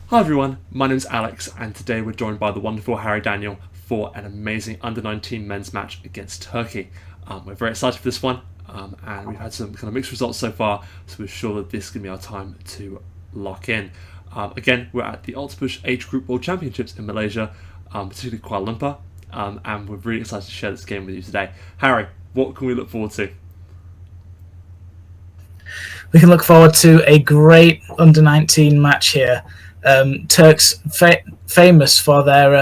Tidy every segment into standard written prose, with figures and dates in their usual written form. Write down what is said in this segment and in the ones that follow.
Hi everyone, my name is Alex, and today we're joined by the wonderful Harry Daniel for an amazing under-19 men's match against Turkey. We're very excited for this one, and we've had some kind of mixed results so far, so we're sure that this is going to be our time to lock in. Again, we're at the Octopush Age Group World Championships in Malaysia, particularly Kuala Lumpur, and we're really excited to share this game with you today. Harry, what can we look forward to? We can look forward to a great under-19 match here. Turks famous for their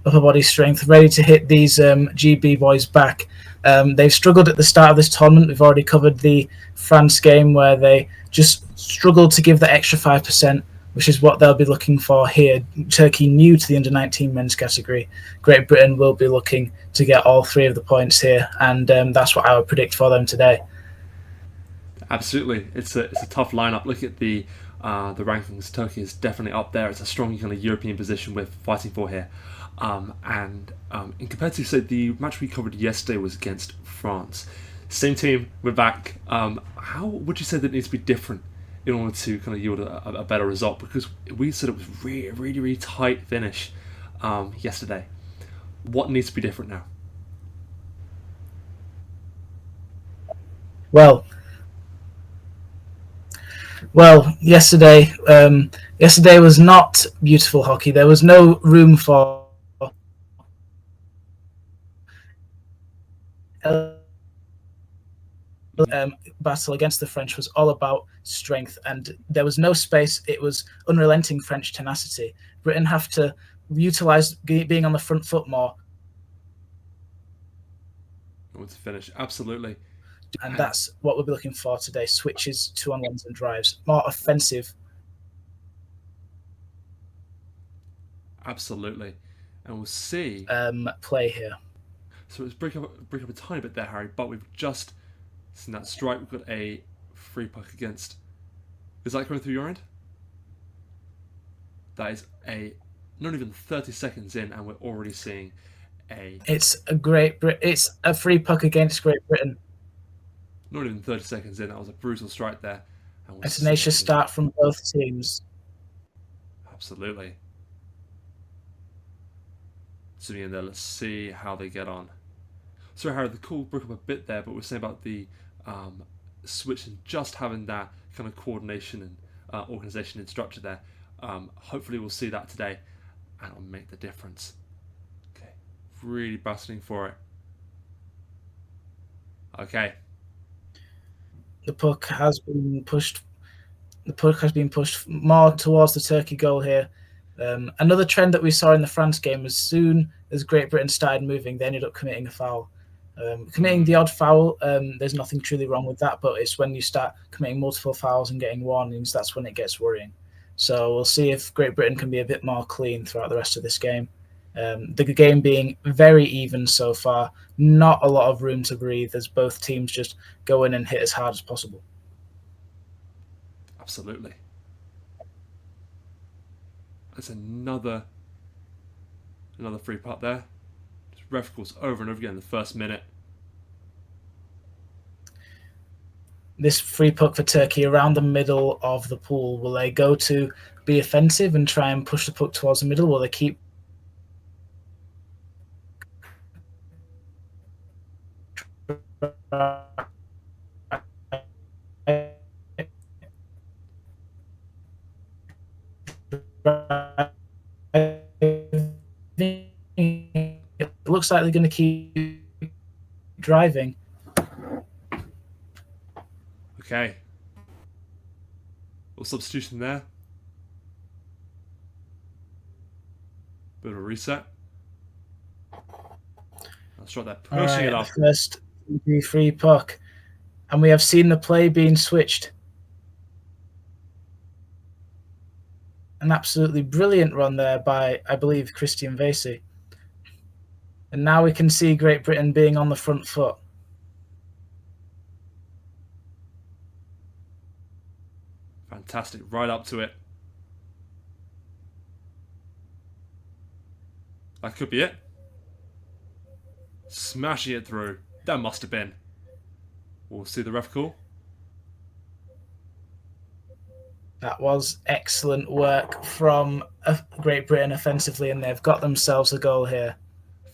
upper body strength, ready to hit these GB boys back. They've struggled at the start of this tournament. We've already covered the France game where they just struggled to give the extra 5%, which is what they'll be looking for here. Turkey new to the under-19 men's category. Great Britain will be looking to get all three of the points here, and that's what I would predict for them today. Absolutely, it's a tough lineup. Look at the rankings. Turkey is definitely up there. It's a strong kind of European position we're fighting for here. And in compared to say the match we covered yesterday was against France, same team. We're back. How would you say that it needs to be different in order to kind of yield a better result? Because we said it was really tight finish yesterday. What needs to be different now? Well, yesterday was not beautiful hockey. There was no room for battle against the French was all about strength, and there was no space. It was unrelenting French tenacity. Britain have to utilize being on the front foot more, I want to finish absolutely, and and that's what we'll be looking for today. Switches, 2-on-1s, and drives, more offensive. absolutely, and we'll see. Play here. So let's break up a tiny bit there, Harry. But we've just seen that strike. We've got a free puck against. Is that going through your end? That is a not even 30 seconds in, and we're already seeing a It's a free puck against Great Britain. not even 30 seconds in. That was a brutal strike there, and we'll A see if tenacious we can start from both teams. absolutely zooming in there. Let's see how they get on. Sorry, Harry, the call broke up a bit there, but we're saying about the switch and just having that kind of coordination and organisation and structure there. Hopefully, we'll see that today, and it'll make the difference. Okay, really battling for it. Okay, The puck has been pushed. The puck has been pushed more towards the Turkey goal here. Another trend that we saw in the France game, as soon as Great Britain started moving, they ended up committing a foul. Committing the odd foul, there's nothing truly wrong with that, but it's when you start committing multiple fouls and getting warnings, that's when it gets worrying. So we'll see if Great Britain can be a bit more clean throughout the rest of this game. The game being very even so far, not a lot of room to breathe as both teams just go in and hit as hard as possible. absolutely. That's another free putt there. Just ref calls over and over again in the first minute. This free puck for Turkey around the middle of the pool. Will they go to be offensive and try and push the puck towards the middle? Will they keep it looks like they're going to keep driving. Okay, little substitution there. Bit of a reset. Let's try that, pushing it up. The first free puck, and we have seen the play being switched. An absolutely brilliant run there by, I believe, Christian Vasey. And now we can see Great Britain being on the front foot. Fantastic, right up to it. That could be it. Smashing it through. That must have been. We'll see the ref call. That was excellent work from Great Britain offensively, and they've got themselves a goal here.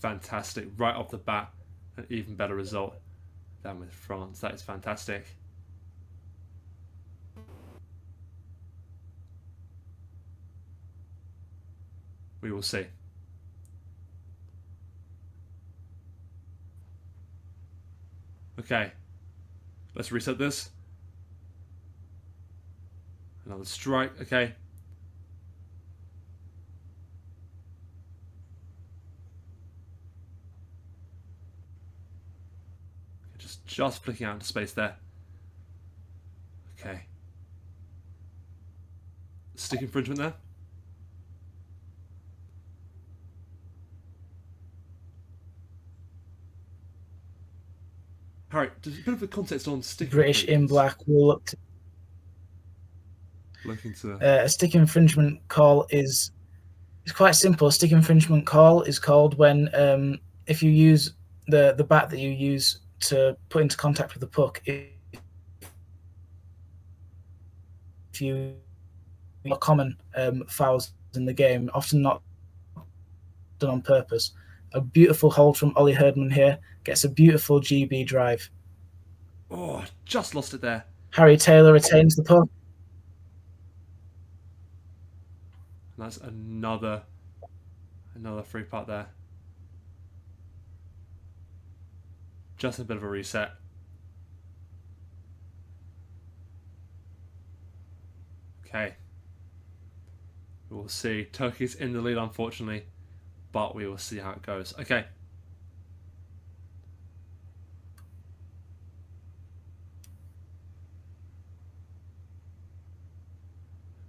Fantastic. Right off the bat, an even better result than with France. That is fantastic. We will see. Okay, let's reset this. Another strike. Okay. Just flicking out into space there. Okay. Stick infringement there. Harry, just a bit of a context on stick British in black will look to. Looking to. A stick infringement call is quite simple. A stick infringement call is called when if you use the bat that you use to put into contact with the puck, if you common fouls in the game, often not done on purpose. A beautiful hold from Ollie Herdman here, gets a beautiful GB drive. Oh, just lost it there. Harry Taylor retains the puck. And that's another free putt there. Just a bit of a reset. Okay. We'll see. Turkey's in the lead, unfortunately, but we will see how it goes. Okay.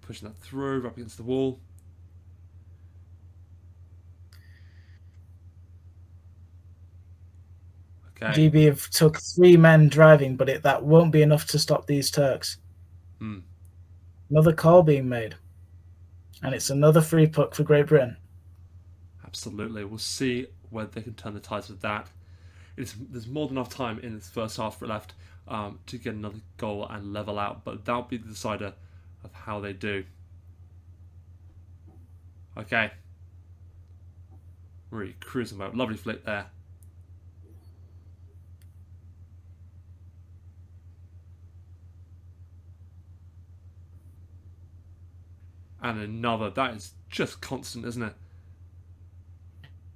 Pushing that through, up against the wall. Okay. GB have took 3 men driving, but that won't be enough to stop these Turks. Another call being made. And it's another free puck for Great Britain. Absolutely. We'll see whether they can turn the tides with that. There's more than enough time in this first half left to get another goal and level out, but that'll be the decider of how they do. Okay. Really cruising about. Lovely flick there. And another. That is just constant, isn't it?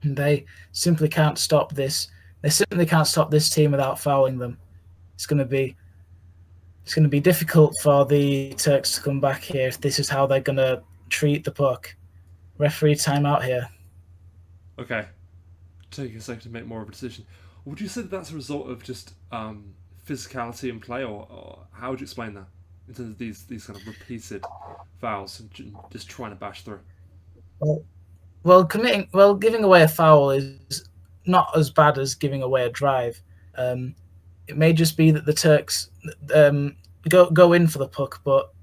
They simply can't stop this. They simply can't stop this team without fouling them. It's going to be difficult for the Turks to come back here if this is how they're going to treat the puck. Referee timeout here. Okay. Take a second to make more of a decision. Would you say that that's a result of just physicality in play, or how would you explain that in terms of these kind of repeated fouls and just trying to bash through? Giving away a foul is not as bad as giving away a drive. It may just be that the Turks go in for the puck, but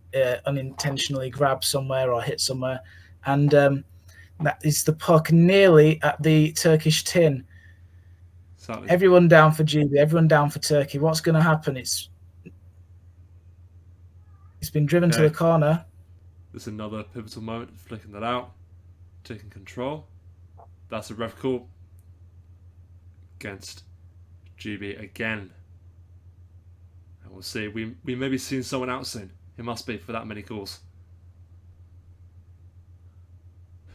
unintentionally grab somewhere or hit somewhere, and that is the puck nearly at the Turkish tin. Exactly. Everyone down for GB, everyone down for Turkey. What's going to happen? It's been driven to the corner. There's another pivotal moment, flicking that out, taking control. That's a ref call against GB again. And we'll see. We may be seeing someone out soon. It must be for that many calls.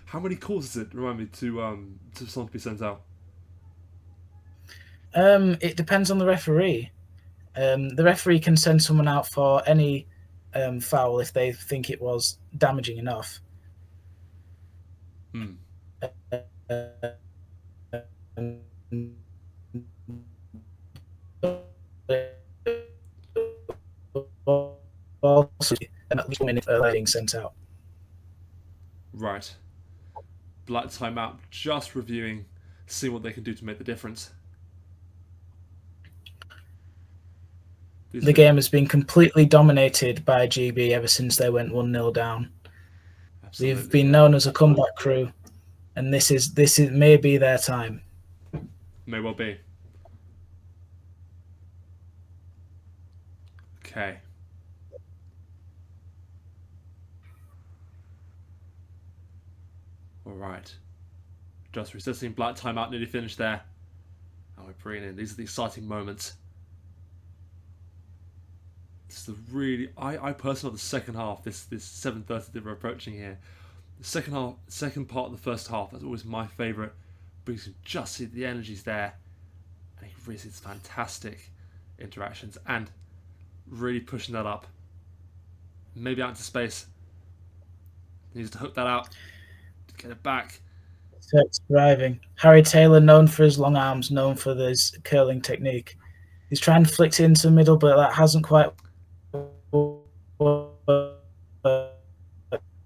How many calls is it? Remind me to someone to be sent out. It depends on the referee. The referee can send someone out for any foul if they think it was damaging enough. Being sent out. Right. Black timeout. Just reviewing, seeing what they can do to make the difference. The game has been completely dominated by GB ever since they went 1-0 down. Absolutely. They've been known as a comeback crew, and this is may be their time. May well be. Okay. Alright. Just resisting black timeout, nearly finished there. And we're bringing in. These are the exciting moments. This is the really. I personally love the second half. This 7:30 that we're approaching here. The second part of the first half. That's always my favourite. Because you can just see the energy's there, and you can really see it's fantastic interactions and really pushing that up. Maybe out into space. Needs to hook that out. Get it back. Turks thriving. Harry Taylor, known for his long arms, known for his curling technique. He's trying to flick it into the middle, but that hasn't quite worked.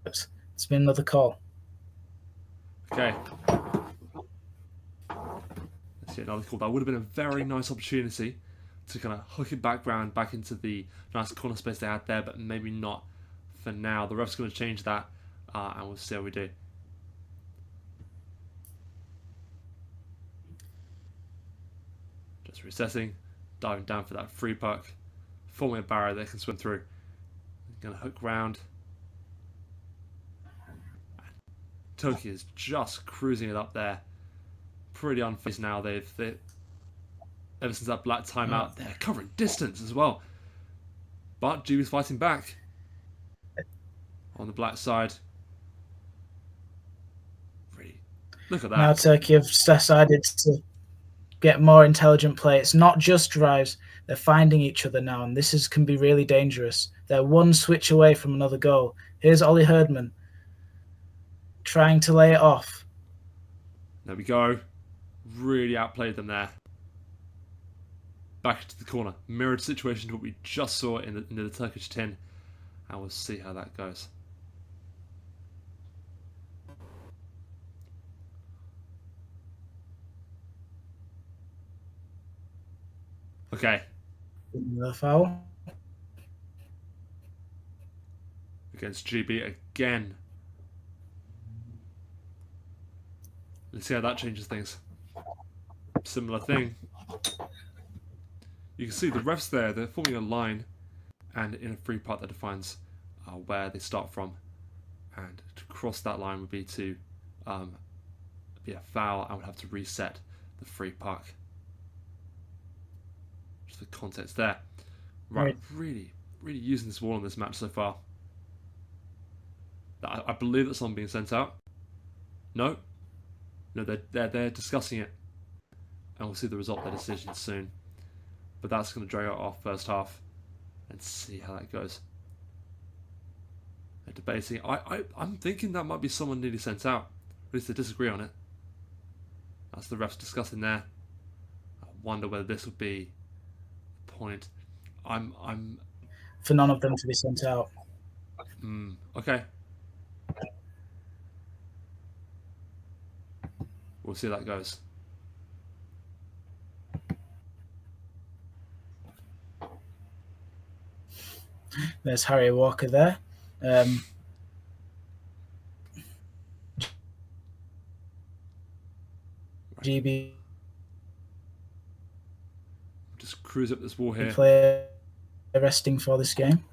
It's been another call. Okay. Let's see another call. That would have been a very nice opportunity to kind of hook it back into the nice corner space they had there, but maybe not for now. The ref's going to change that, and we'll see how we do. Just recessing, diving down for that free puck, forming a barrier they can swim through. Going to hook round. Turkey is just cruising it up there. Pretty unfazed now. They've ever since that black timeout, they're covering distance as well. But GB's fighting back on the black side. Really, look at that. Now Turkey have decided to get more intelligent play. It's not just drives. They're finding each other now, and this can be really dangerous. They're one switch away from another goal. Here's Ollie Herdman trying to lay it off. There we go. Really outplayed them there. Back into the corner. Mirrored situation to what we just saw in the Turkish tin. And we'll see how that goes. Okay. Another foul. Against GB again. Let's see how that changes things. Similar thing. You can see the refs there, they're forming a line and in a free part that defines where they start from. And to cross that line would be to be a foul and would have to reset the free puck. Just the context there. Right, really using this wall in this match so far. I believe that someone being sent out. No, they're discussing it, and we'll see the result of their decision soon. But that's going to drag out our first half, and see how that goes. They're debating. I'm thinking that might be someone nearly sent out. At least they disagree on it. That's the refs discussing there. I wonder whether this would be the point. I'm for none of them to be sent out. Okay. We'll see how that goes. There's Harry Walker there. GB just cruise up this wall here. Player resting for this game.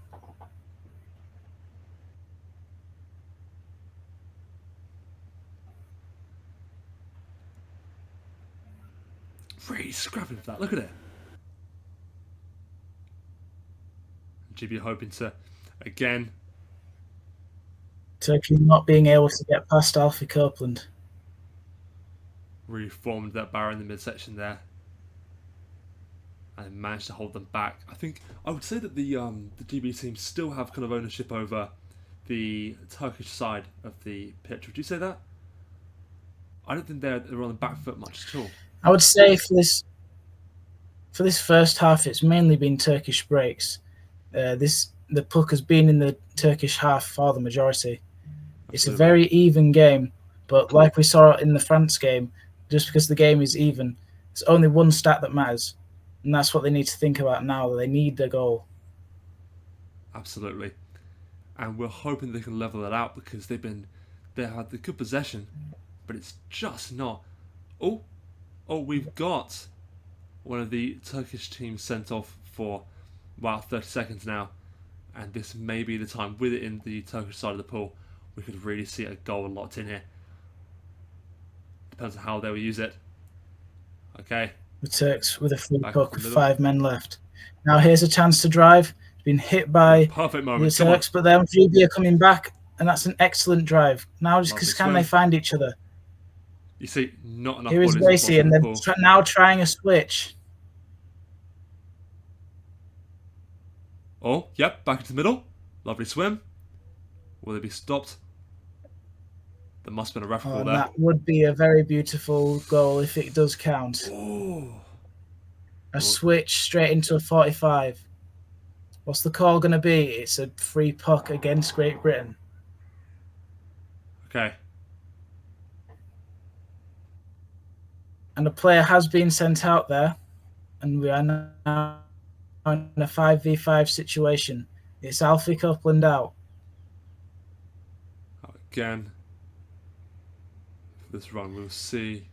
Really scrapping for that. Look at it. GB hoping to again. Turkey not being able to get past Alfie Copeland. Really formed that barrier in the midsection there. And managed to hold them back. I would say that the GB team still have kind of ownership over the Turkish side of the pitch. Would you say that? I don't think they're on the back foot much at all. I would say for this first half, it's mainly been Turkish breaks. The puck has been in the Turkish half for the majority. Absolutely. It's a very even game, but like we saw in the France game, just because the game is even, it's only one stat that matters, and that's what they need to think about now. They need the goal. Absolutely, and we're hoping they can level it out because they had the good possession, but it's just not. Oh, we've got one of the Turkish teams sent off for about 30 seconds now, and this may be the time with it in the Turkish side of the pool we could really see a goal locked in here. Depends on how they will use it. Okay. The Turks with a free Back puck into with the middle. 5 men left. Now here's a chance to drive. It's been hit by Perfect the moment. Come on. Turks, but then GB are coming back, and that's an excellent drive. Now just Lovely can they swim. find each other? You see, not enough Here is bodies Racy, across in and the they're pool. now trying a switch. Oh, yep, back into the middle. Lovely swim. Will they be stopped? There must have been a ref call And there. that would be a very beautiful goal if it does count. Oh. A switch straight into a 45. What's the call going to be? It's a free puck against Great Britain. Okay. And a player has been sent out there, and we are now in a 5v5 situation. It's Alfie Copeland out. Again. For this run, we'll see.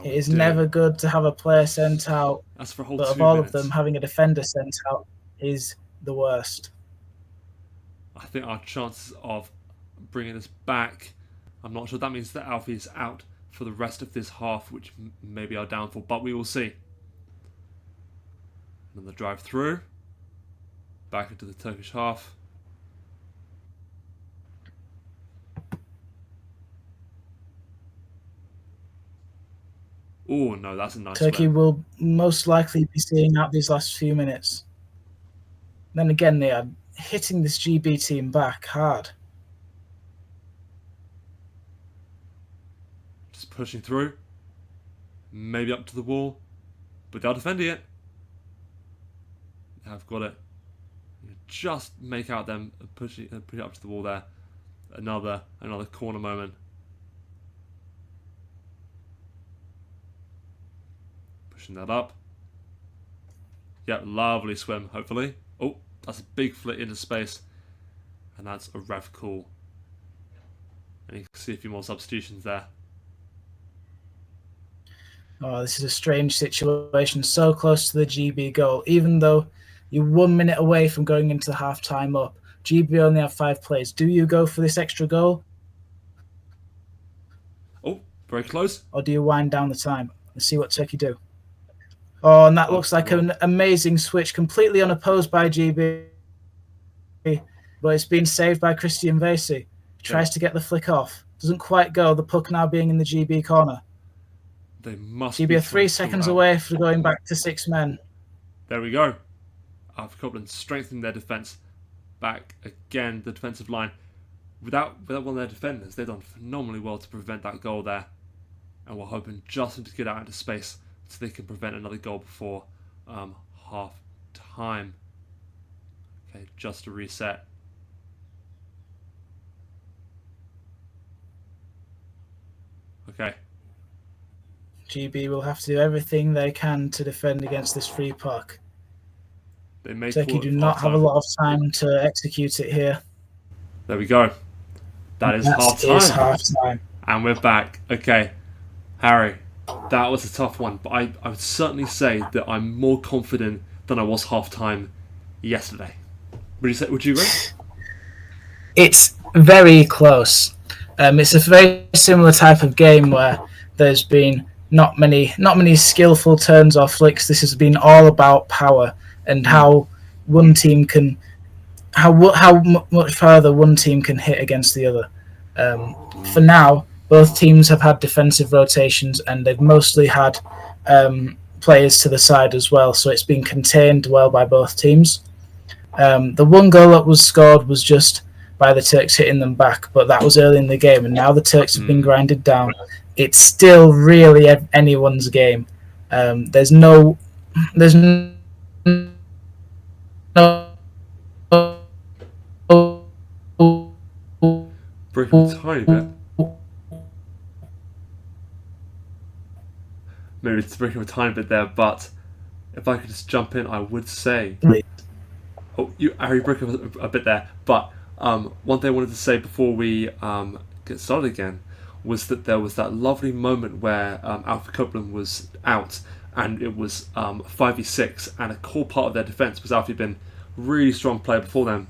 It is never good to have a player sent out, That's for a whole but 2 of all minutes. of them, having a defender sent out is the worst. I think our chances of bringing this back, I'm not sure. That means that Alfie is out for the rest of this half, which may be our downfall, but we will see. Another drive through. Back into the Turkish half. Oh, no, that's a nice Turkey swim. will most likely be seeing out these last few minutes. Then again, they are hitting this GB team back hard. Just pushing through. Maybe up to the wall. But they're defending it. I've got it. Just make out them pushing it up to the wall there. Another corner moment. Pushing that up. Yep, lovely swim, hopefully. Oh, that's a big flit into space. And that's a ref call. And you can see a few more substitutions there. Oh, this is a strange situation. So close to the GB goal, even though you're 1 minute away from going into the half-time up. GB only have 5 players. Do you go for this extra goal? Oh, very close. Or do you wind down the time? Let's see what Turkey do. Oh, and that looks like an amazing switch, completely unopposed by GB. But it's been saved by Christian Vasey. Tries to get the flick off. Doesn't quite go. The puck now being in the GB corner. They must GB be are 3 seconds away from going back to 6 men. There we go. Alfie Copeland strengthening their defence. Back again, the defensive line. Without one of their defenders, they've done phenomenally well to prevent that goal there. And we're hoping just to get out into space so they can prevent another goal before half time. Okay, just to reset. Okay. GB will have to do everything they can to defend against this free puck. They may Turkey do not have a lot of time to execute it here. There we go. That is half time. And we're back. Okay, Harry, that was a tough one, but I would certainly say that I'm more confident than I was half time yesterday. Would you agree? It's very close. It's a very similar type of game where there's been not many skillful turns or flicks. This has been all about power and how one team can, how much farther one team can hit against the other. For now, both teams have had defensive rotations and they've mostly had players to the side as well. So it's been contained well by both teams. The one goal that was scored was just by the Turks hitting them back, but that was early in the game, and now the Turks have been grinded down. It's still really anyone's game. There's no breaking a tiny bit. Maybe it's breaking a tiny bit there, but if I could just jump in, I would say. Oh, Harry broke up a bit there, but one thing I wanted to say before we get started again was that there was that lovely moment where Alfie Copeland was out, and it was 5v6, and a core part of their defence was Alfie been a really strong player before them,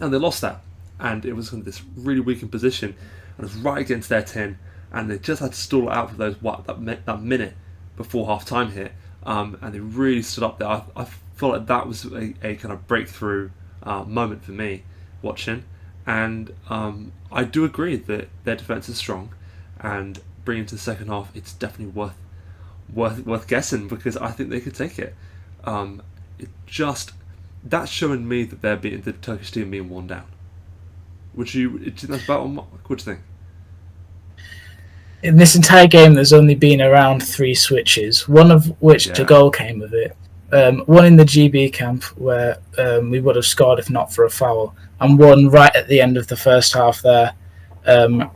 and they lost that. and it was in this really weakened position, and it was right against their tin, and they just had to stall it out for that minute before half time here, and they really stood up there. I felt like that was a kind of breakthrough moment for me watching, and I do agree that their defense is strong, and bringing to the second half, it's definitely worth guessing because I think they could take it. It just that's showing me that the Turkish team being worn down. Would you do you think that's about what do you think? In this entire game, there's only been around 3 switches, one of which a Yeah, goal came of it. One in the GB camp where we would have scored if not for a foul, and one right at the end of the first half there. Um,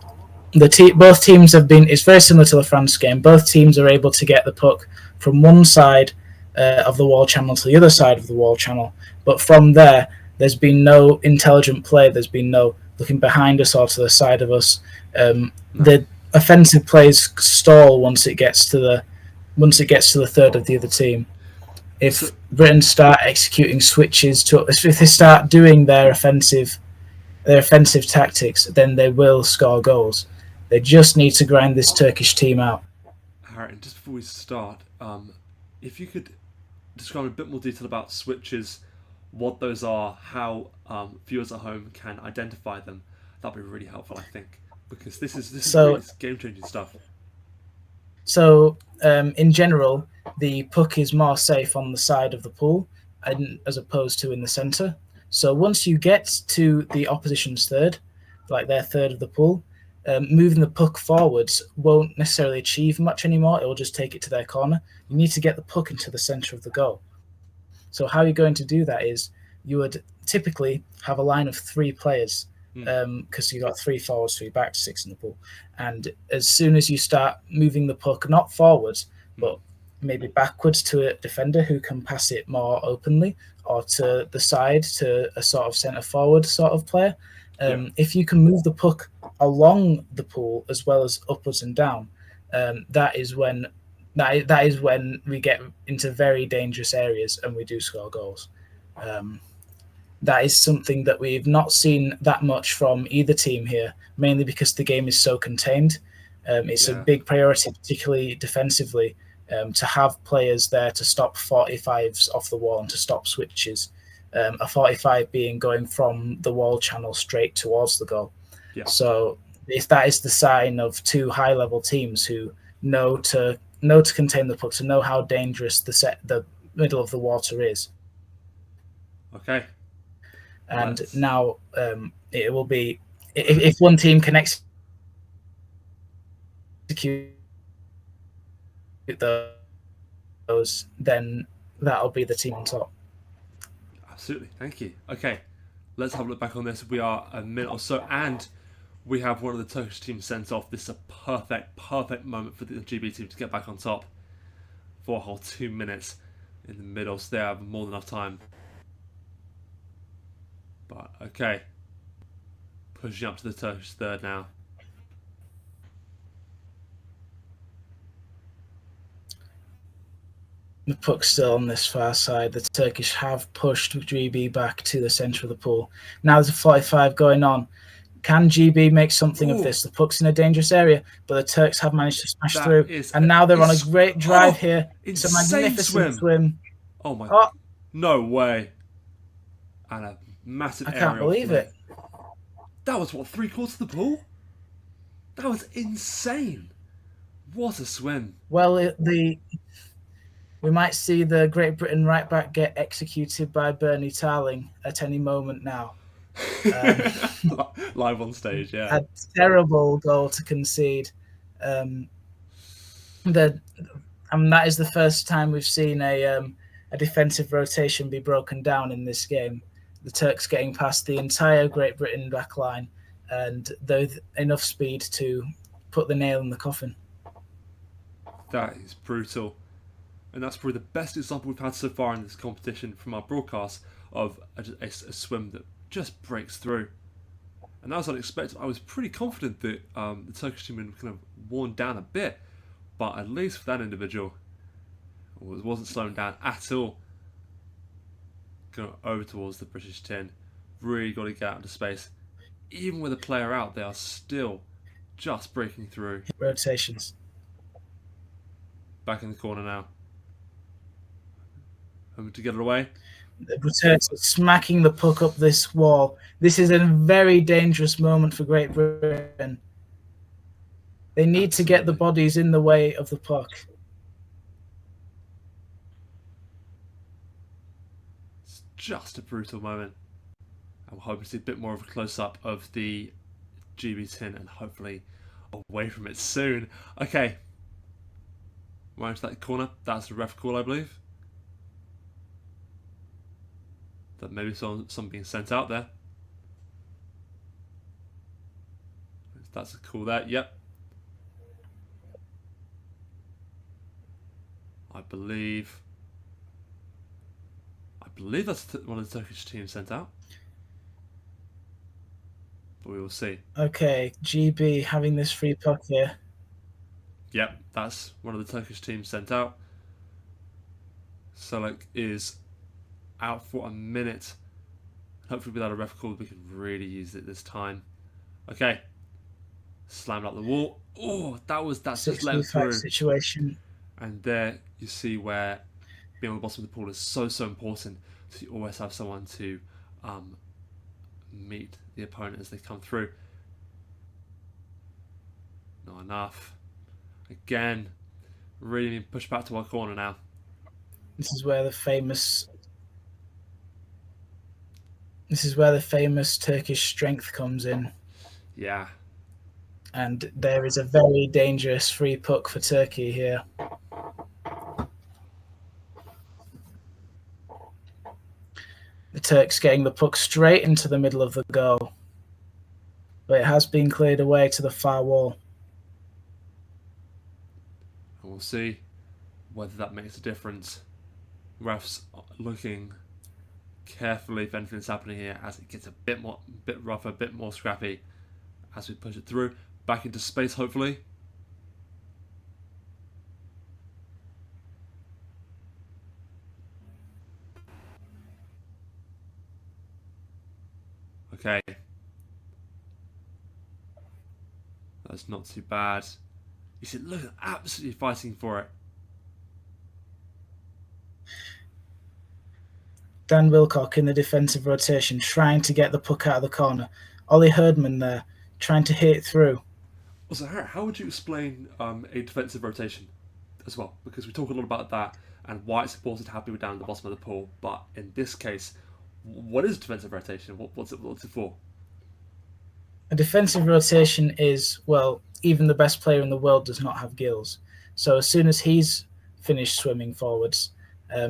both teams have been. It's very similar to the France game. Both teams are able to get the puck from one side of the wall channel to the other side of the wall channel, but from there, there's been no intelligent play. There's been no looking behind us or to the side of us. no. The offensive plays stall once it gets to the third of the other team. So If Britain start executing switches to if they start doing their offensive tactics, then they will score goals. They just need to grind this Turkish team out. Harry, just before we start, if you could describe in a bit more detail about switches, what those are, how viewers at home can identify them, that'd be really helpful, I think, because this is So really game changing stuff. in general, the puck is more safe on the side of the pool as opposed to in the center. So once you get to the opposition's third, like their third of the pool, moving the puck forwards won't necessarily achieve much anymore. It will just take it to their corner. You need to get the puck into the center of the goal. So how you're going to do that is you would typically have a line of 3 players because you've got 3 forwards, 3 backs, 6 in the pool. And as soon as you start moving the puck, not forwards, but maybe backwards to a defender who can pass it more openly, or to the side to a sort of centre forward sort of player, Yeah, if you can move the puck along the pool as well as upwards and down, that is when that is when we get into very dangerous areas and we do score goals. Um, that is something that we've not seen that much from either team here, mainly because the game is so contained. It's a yeah, big priority, particularly defensively, to have players there to stop 45s off the wall and to stop switches. A 45 being going from the wall channel straight towards the goal. yeah. So if that is the sign of 2 high-level teams who know to contain the puck, to know how dangerous the middle of the water is. Okay, And let's. now it will be if one team can execute those, then that'll be the team on top. Absolutely, thank you. Okay, let's have a look back on this. We are a minute or so, and we have one of the Turkish teams sent off. This is a perfect moment for the GB team to get back on top for a whole 2 minutes in the middle, so they have more than enough time. But okay, pushing up to the Turkish third now. The puck's still on this far side. The Turkish have pushed GB back to the centre of the pool. Now there's a 45 going on. Can GB make something of Ooh, this? The puck's in a dangerous area, but the Turks have managed to smash that through. is And now they're on a is great drive oh, here. It's a insane magnificent swim. swim. Oh my, Oh, no way. And a massive I can't aerial believe flick. it. That was what 3/4 of the pool. That was insane. What a swim. Well, we might see the Great Britain right back get executed by Bernie Tarling at any moment now. Um, Live on stage, yeah. a terrible goal to concede. Um, the that is the first time we've seen a defensive rotation be broken down in this game. The Turks getting past the entire Great Britain back line and with enough speed to put the nail in the coffin. That is brutal. And that's probably the best example we've had so far in this competition from our broadcast of a swim that just breaks through. And that was unexpected. I was pretty confident that the Turkish team had kind of worn down a bit, but at least for that individual, it wasn't slowing down at all. Going over towards the British tin, really got to get out into space. even with a player out, they are still just breaking through. Rotations. Back in the corner now. Home to get it away. Returns smacking the puck up this wall. This is a very dangerous moment for Great Britain. They need to get the bodies in the way of the puck. It's just a brutal moment. I'm hoping to see a bit more of a close up of the GB tin and hopefully away from it soon. Okay. Right into that corner. That's the ref call, I believe. That maybe some being sent out there. That's a call there. Yep. I believe that's one of the Turkish teams sent out. But we will see. Okay, GB having this free puck here. Yep, that's one of the Turkish teams sent out. Selek is out for a minute. Hopefully without a ref call we can really use it this time. Okay. Slammed up the wall. Oh, that's just let through. Situation. And there you see where being on the bottom of the pool is so important. So you always have someone to meet the opponent as they come through. Not enough. Again, really need to push back to our corner now. This is where the famous Turkish strength comes in. Yeah. And there is a very dangerous free puck for Turkey here. The Turks getting the puck straight into the middle of the goal. But it has been cleared away to the far wall. And we'll see whether that makes a difference. Refs looking carefully if anything's happening here as it gets a bit rougher, a bit more scrappy as we push it through. Back into space, hopefully. Okay. That's not too bad. You see, look, absolutely fighting for it. Dan Wilcock in the defensive rotation, trying to get the puck out of the corner. Ollie Herdman there, trying to hit it through. Also, how would you explain a defensive rotation as well? Because we talk a lot about that and why it's important to have people down at the bottom of the pool. But in this case, what is defensive rotation? What's it for? A defensive rotation is, well, even the best player in the world does not have gills. So as soon as he's finished swimming forwards,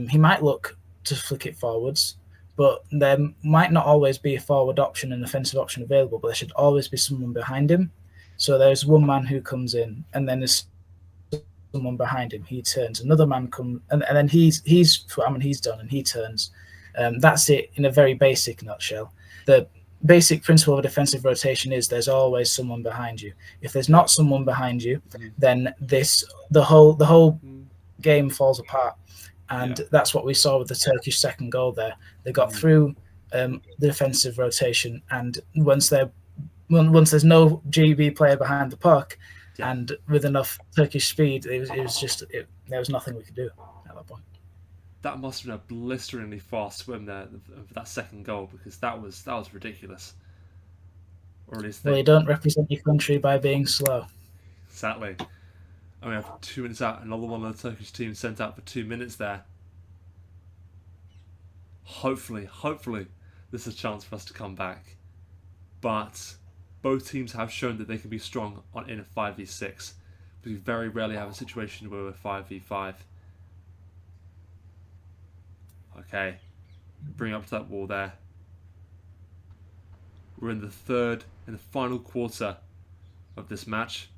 he might look to flick it forwards, but there might not always be a forward option and offensive option available, but there should always be someone behind him. So there's one man who comes in, and then there's someone behind him. He turns. Another man comes, and then he's done, and he turns. That's it in a very basic nutshell. The basic principle of a defensive rotation is there's always someone behind you. If there's not someone behind you, then the whole game falls apart. And that's what we saw with the Turkish second goal there. They got through the defensive rotation, and once there's no GB player behind the puck, and with enough Turkish speed, there was nothing we could do at that point. That must have been a blisteringly fast swim there for that second goal, because that was ridiculous. Or at least you don't represent your country by being slow. Exactly. And we have 2 minutes out. Another one of the Turkish team sent out for 2 minutes there. Hopefully, this is a chance for us to come back. But both teams have shown that they can be strong in a 5v6. We very rarely have a situation where we're 5v5. Okay. Bring up to that wall there. We're in the final quarter of this match.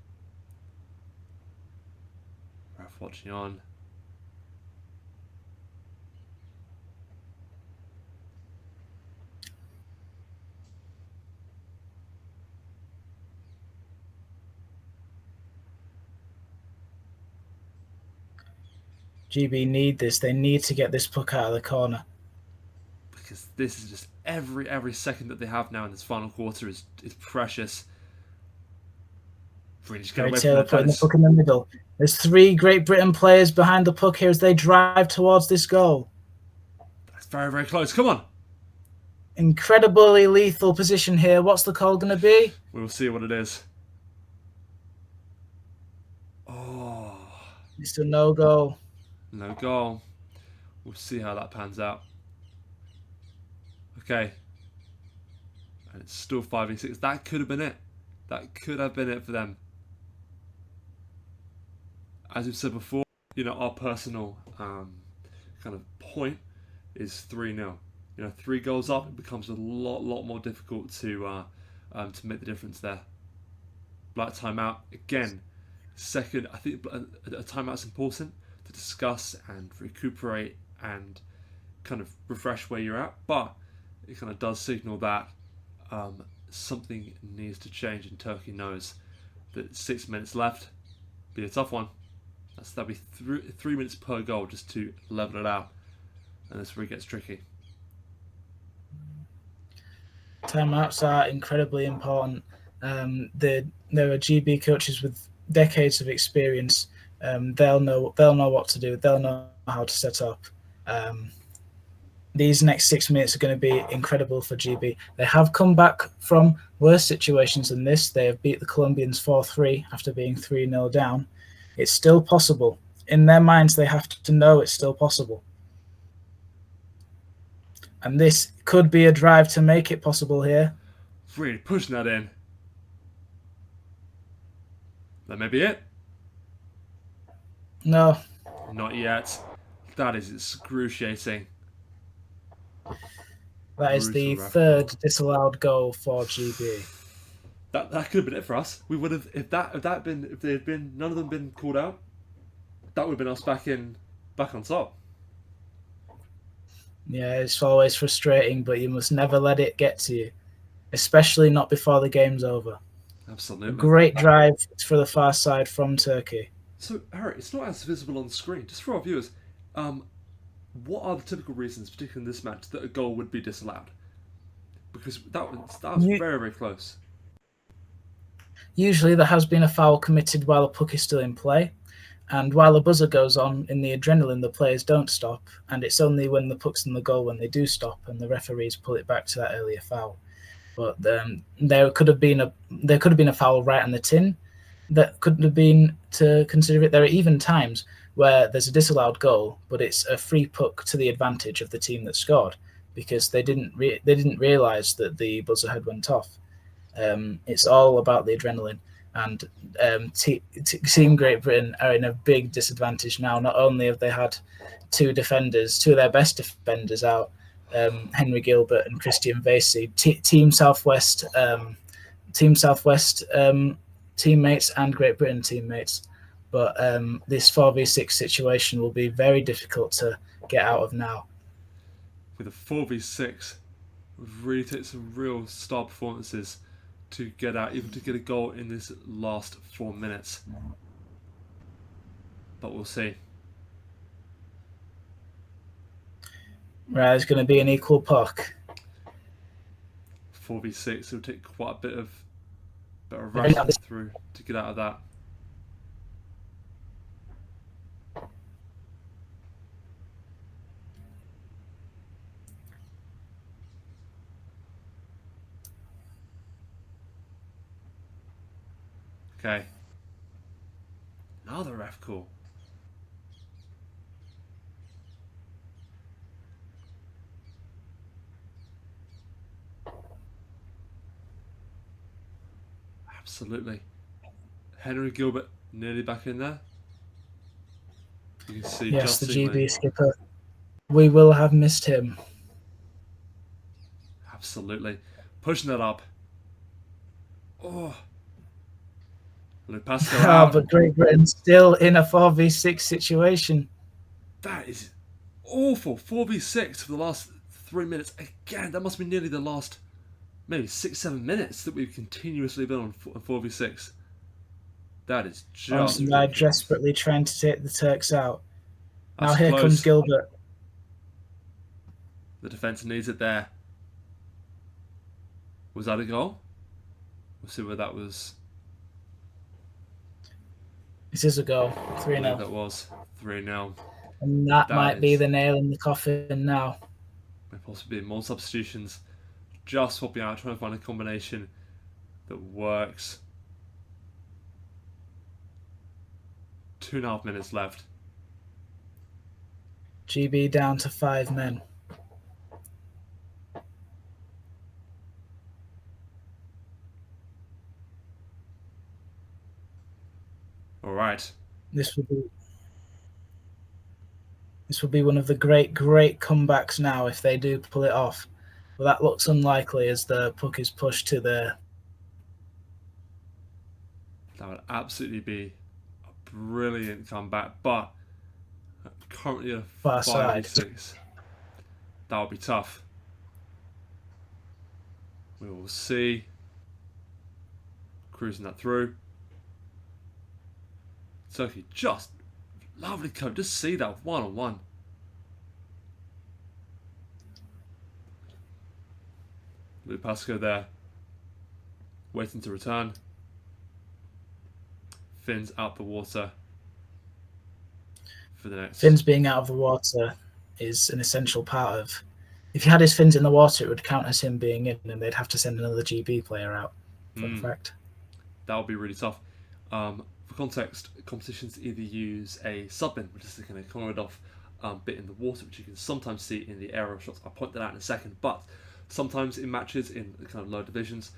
Ref watching on. GB need this. They need to get this puck out of the corner. Because this is just every second that they have now in this final quarter is precious. Really just get Gary away from their Taylor putting the defense. puck in the middle. There's 3 Great Britain players behind the puck here as they drive towards this goal. That's very close. Come on. Incredibly lethal position here. What's the call going to be? We will see what it is. Oh, It's a no goal. no goal. We'll see how that pans out. Okay. And it's still 5v6. That could have been it. That could have been it for them. As we've said before, our personal kind of point is 3-0. 3 goals up, it becomes a lot more difficult to make the difference there. Black timeout again. Second, I think a timeout's important to discuss and recuperate and kind of refresh where you're at, but it kind of does signal that something needs to change, and Turkey knows that 6 minutes left. Be a tough one. That'll be 3 minutes per goal just to level it out, and that's where it gets tricky. Timeouts are incredibly important. There are GB coaches with decades of experience. They'll know what to do. They'll know how to set up. These next 6 minutes are going to be incredible for GB. They have come back from worse situations than this. They have beat the Colombians 4-3 after being 3-0 down. It's still possible. In their minds, they have to know it's still possible. And this could be a drive to make it possible here. Really pushing that in. That may be it. No. Not yet. That is excruciating. That is the third disallowed goal for GB. That could have been it for us. We would have if they had been none of them been called out. That would have been us back on top. Yeah, it's always frustrating, but you must never let it get to you, especially not before the game's over. Absolutely. A great drive for the far side from Turkey. So, Harry, it's not as visible on the screen. Just for our viewers, what are the typical reasons, particularly in this match, that a goal would be disallowed? Because that was very close. Usually there has been a foul committed while the puck is still in play, and while the buzzer goes on, in the adrenaline, the players don't stop, and it's only when the puck's in the goal when they do stop, and the referees pull it back to that earlier foul. But there could have been a foul right on the tin. That couldn't have been to consider it. There are even times where there's a disallowed goal, but it's a free puck to the advantage of the team that scored because they didn't realise that the buzzer had went off. It's all about the adrenaline, and Team Great Britain are in a big disadvantage now. Not only have they had two of their best defenders out, Henry Gilbert and Christian Vasey, Team Southwest teammates and Great Britain teammates. But this 4v6 situation will be very difficult to get out of now. With a 4v6, we've really taken some real star performances to get out, even to get a goal in this last 4 minutes. But we'll see. Right, it's going to be an equal puck. 4v6, it'll take quite a bit of wrestling through to get out of that. Okay. Another ref call. Absolutely. Henry Gilbert nearly back in there. You can see. Yes, the GB skipper. We will have missed him. Absolutely. Pushing that up. Oh. But Great Britain still in a 4v6 situation. That is awful. 4v6 for the last 3 minutes. Again, that must be nearly the last maybe 6-7 minutes that we've continuously been on 4v6. That is just they're desperately trying to take the Turks out. That's now here close. Comes Gilbert. The defence needs it there. Was that a goal? We'll see where that was. This is a goal, I 3 believe 0. that was 3-0. And that That might be is the nail in the coffin now. may possibly be more substitutions. Just swapping out, trying to find a combination that works. 2.5 minutes left. GB down to 5 men. All right. This would be one of the great comebacks now if they do pull it off. But that looks unlikely as the puck is pushed to the That would absolutely be a brilliant comeback, but currently at a far side. 5v6. That would be tough. We will see. Cruising that through. Turkey just lovely coat. Just see that 1-on-1. Lupasco there. Waiting to return. Fins out the water for the next. Fins being out of the water is an essential part of. If you had his fins in the water, it would count as him being in, and they'd have to send another GB player out. Fun fact. That would be really tough. For context, competitions either use a sub-bin, which is the kind of cornered off bit in the water, which you can sometimes see in the aerial shots. I'll point that out in a second. But sometimes in matches in the kind of lower divisions,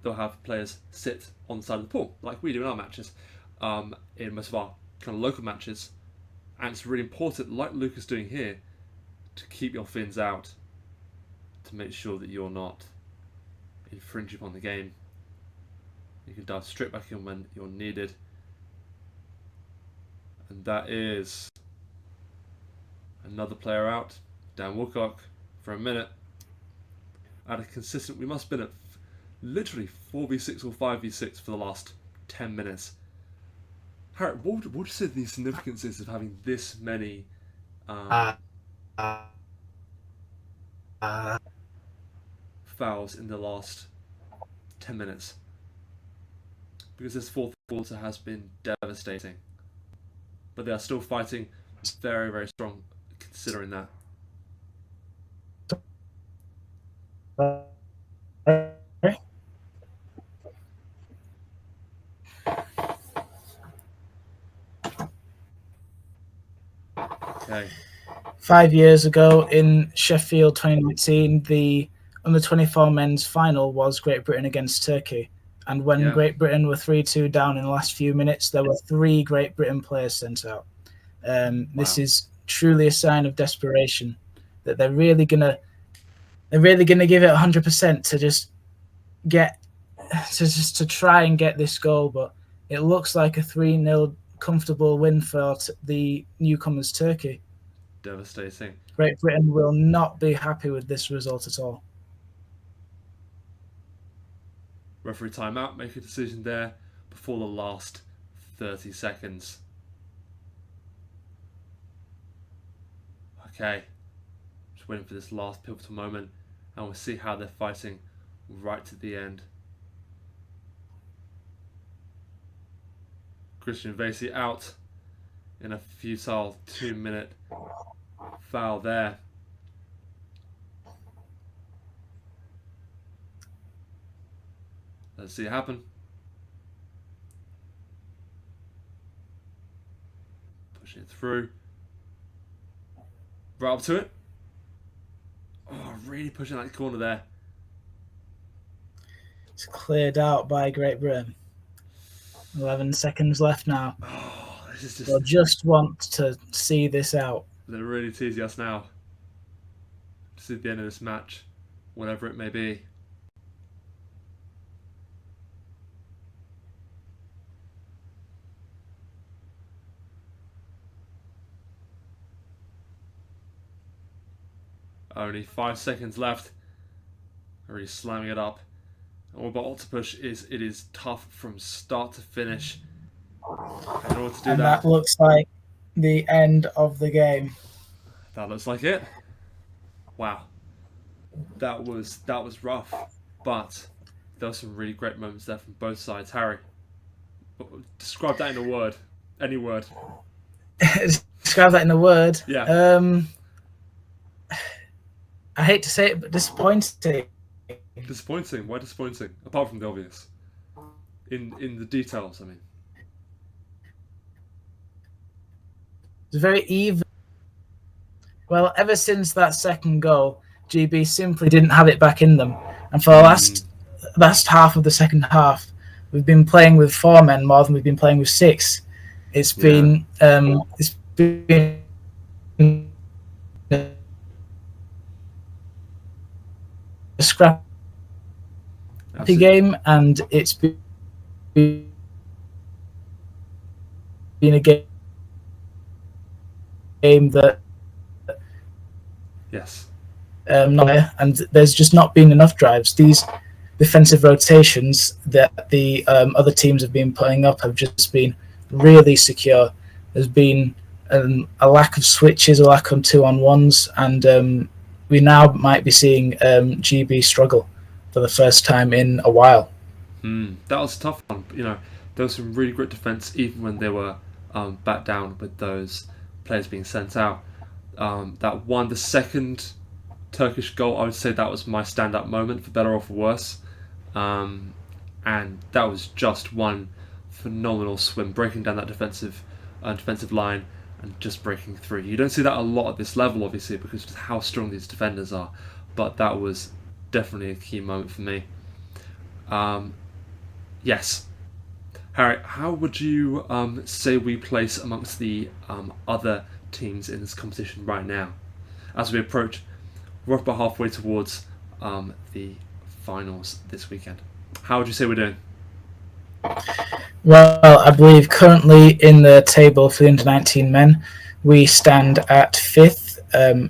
they'll have players sit on the side of the pool, like we do in our matches, in most of our kind of local matches. And it's really important, like Luca's doing here, to keep your fins out to make sure that you're not infringing upon the game. You can dive straight back in when you're needed. And that is another player out. Dan Woodcock for a minute. At a consistent, we must have been at literally 4v6 or 5v6 for the last 10 minutes. Harry, what would you say the significance is of having this many fouls in the last 10 minutes? Because this fourth quarter has been devastating. But they are still fighting very, very strong considering that. Okay. 5 years ago in Sheffield 2019, the under-24 men's final was Great Britain against Turkey. And when Great Britain were 3-2 down in the last few minutes, there were 3 Great Britain players sent out. This is truly a sign of desperation that they're really gonna give it 100% to just to try and get this goal. But it looks like a 3-0 comfortable win for the newcomers Turkey. Devastating. Great Britain will not be happy with this result at all. Referee timeout, make a decision there before the last 30 seconds. Okay, just waiting for this last pivotal moment, and we'll see how they're fighting right to the end. Christian Vasey out in a futile 2-minute foul there. Let's see it happen. Pushing it through. Right up to it. Oh, really pushing that corner there. It's cleared out by Great Britain. 11 seconds left now. Oh, this is just... They'll just want to see this out. They're really teasing us now. To see the end of this match, whatever it may be. Only 5 seconds left. Already slamming it up. And what about Octopush is it is tough from start to finish. In order to do that looks like the end of the game. That looks like it. Wow. That was rough. but there were some really great moments there from both sides. Harry, describe that in a word. Any word. Describe that in a word. Yeah. I hate to say it, but disappointing. Disappointing. Why disappointing? Apart from the obvious. In the details, I mean. It's very even. Well, ever since that second goal, GB simply didn't have it back in them, and for the last half of the second half, we've been playing with 4 men more than we've been playing with 6. It's been a scrappy game, and it's been a game that and there's just not been enough drives. These defensive rotations that the other teams have been putting up have just been really secure. There's been a lack of switches, a lack of 2-on-1s, and we now might be seeing GB struggle for the first time in a while. That was a tough one. There was some really great defence even when they were back down with those players being sent out. The second Turkish goal, I would say that was my stand-up moment, for better or for worse. And that was just one phenomenal swim, breaking down that defensive line and just breaking through. You don't see that a lot at this level, obviously, because of how strong these defenders are. But that was definitely a key moment for me. Yes. Harry, how would you say we place amongst the other teams in this competition right now? As we approach, we're about halfway towards the finals this weekend. How would you say we're doing? Well, I believe currently in the table for the under-19 men, we stand at 5th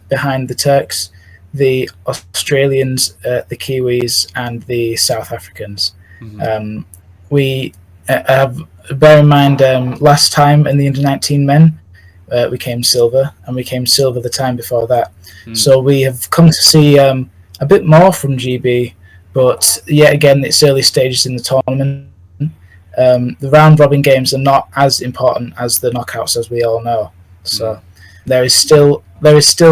behind the Turks, the Australians, the Kiwis, and the South Africans. Mm-hmm. We have, bear in mind, last time in the under-19 men, we came silver, and we came silver the time before that. So we have come to see a bit more from GB, but yet again, it's early stages in the tournament. The round-robin games are not as important as the knockouts, as we all know. So there is still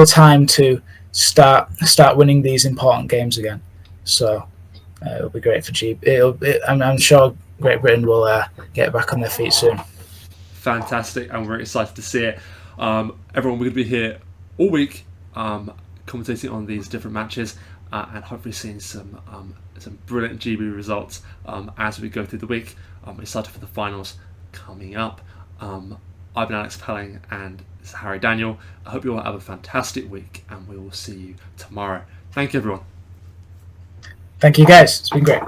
time to start winning these important games again. So it'll be great for GB. I'm sure Great Britain will get back on their feet soon. Fantastic, and we're excited to see it. Everyone, we're going to be here all week, commentating on these different matches, and hopefully seeing some brilliant GB results as we go through the week. I'm excited for the finals coming up. I've been Alex Pelling, and this is Harry Daniel. I hope you all have a fantastic week, and we will see you tomorrow. Thank you, everyone. Thank you, guys. It's been great.